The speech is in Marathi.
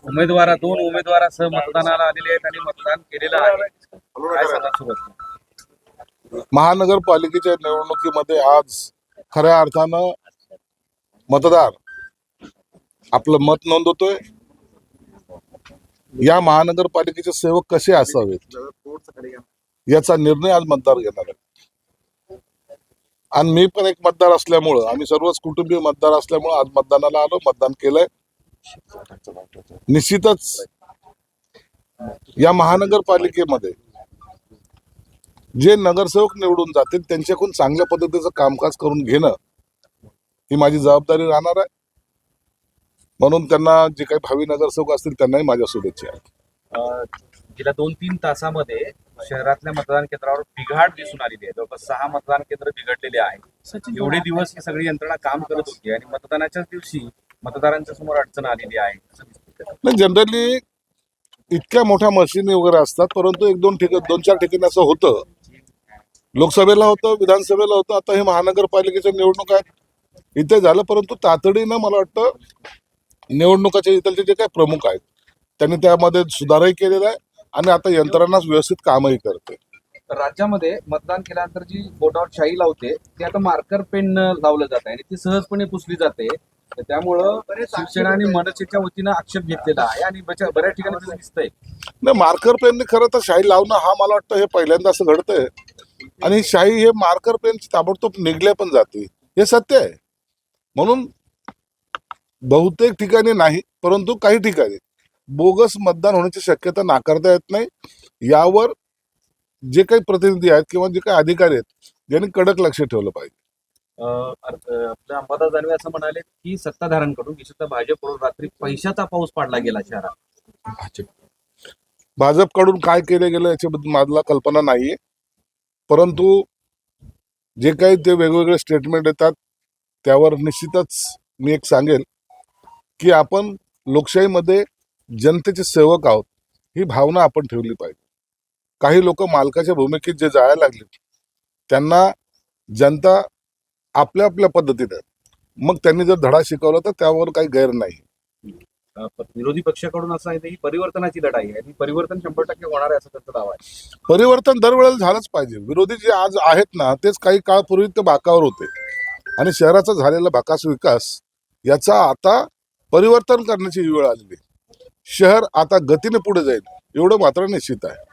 उमेदवार दोन उमेदवारासह मतदानाला आलेले आहेत आणि मतदान केलेलं आहे. काय सांगा सुरुवात? महानगरपालिकेच्या निवडणुकीमध्ये आज खऱ्या अर्थानं मतदार आपलं मत नोंदवतोय. या महानगरपालिकेचे सेवक कसे असावेत याचा निर्णय आज मतदार घेणार आहे. आणि मी पण एक मतदार असल्यामुळं, आम्ही सर्वच कुटुंबीय मतदार असल्यामुळं आज मतदानाला आलो, मतदान केलंय. निश्चितच या महानगरपालिकेमध्ये जे नगरसेवक निवडून जातील त्यांच्याकडून चांगल्या पद्धतीचं कामकाज करून घेणं ही माझी जबाबदारी राहणार आहे. म्हणून त्यांना जे काही भावी नगरसेवक असतील त्यांनाही माझ्या शुभेच्छा आहेत. गेल्या 2-3 तासामध्ये शहरातल्या मतदान केंद्रावर बिघाड दिसून आलेली आहे. जवळपास 6 मतदान केंद्र बिघडलेले आहेत. एवढे दिवस ही सगळी यंत्रणा काम करत होती आणि मतदानाच्याच दिवशी मतदारांच्या समोर अडचण आलेली आहे. जनरली इतक्या मोठ्या मशिनी वगैरे असतात, परंतु 2-4 ठिकाणी असं होतं. लोकसभेला होतं, विधानसभेला होतं, आता हे महानगरपालिकेच्या निवडणूक आहेत इथे झालं. परंतु तातडीनं मला वाटतं निवडणुकाच्या इथलचे जे काही प्रमुख आहेत त्यांनी त्यामध्ये सुधारही केलेला आहे आणि आता यंत्रणाच व्यवस्थित कामही करते. राज्यामध्ये मतदान केल्यानंतर जी बोटावर शाई लावते ती आता मार्कर पेन लावलं जात आहे आणि ती सहजपणे पुसली जाते. त्यामुळं शिवसेना आणि मनसेच्या वतीनं आक्षेप घेतलेला आहे आणि बऱ्याच ठिकाणी तसं दिसतंय. नाही, मार्कर पेनने खरं तर शाई लावणं हा मला वाटतं हे पहिल्यांदा असं घडतंय. आणि शाई हे मार्कर पेन ताबडतोब निघल्या पण जाते, हे सत्य आहे. म्हणून बहुतेक ठिकाणी नाही, परंतु काही ठिकाणी बोगस मतदान होण्याची शक्यता नाकारता येत नाही. यावर जे काही प्रतिनिधी आहेत किंवा जे काही अधिकारी आहेत ज्यांनी कडक लक्ष ठेवलं पाहिजे. आपल्या अंबादास दानवे असं म्हणाले की सत्ताधाऱ्यांकडून विशेषतः भाजपकडून रात्री पैशाचा पाऊस पाडला गेला शहरात. भाजपकडून काय केलं गेलं याच्याबद्दल मला कल्पना नाहीये, परंतु जे काही ते वेगवेगळे स्टेटमेंट येतात त्यावर निश्चितच मी एक सांगेल की आपण लोकशाहीमध्ये जनतेचे सेवक आहोत ही भावना आपण ठेवली पाहिजे. काही लोक मालकाच्या भूमिकेत जे जायला लागले त्यांना जनता आपल्या आपल्या पद्धतीने, मग त्यांनी जर धडा शिकवला तर त्यावर काही गैर नाही. विरोधी पक्षाकडून असं आहे की परिवर्तनाची लढाई आहे आणि परिवर्तन 100% होणार आहे असं त्यांचा दावा आहे. परिवर्तन दरवेळेला झालंच पाहिजे. विरोधी जे आज आहेत ना तेच काही काळपूर्वी ते बाकावर होते आणि शहराचा झालेला भकास विकास याचा आता परिवर्तन करण्याची वेळ आलेली. शहर आता गतीने पुढे जाईल एवढं मात्र निश्चित आहे.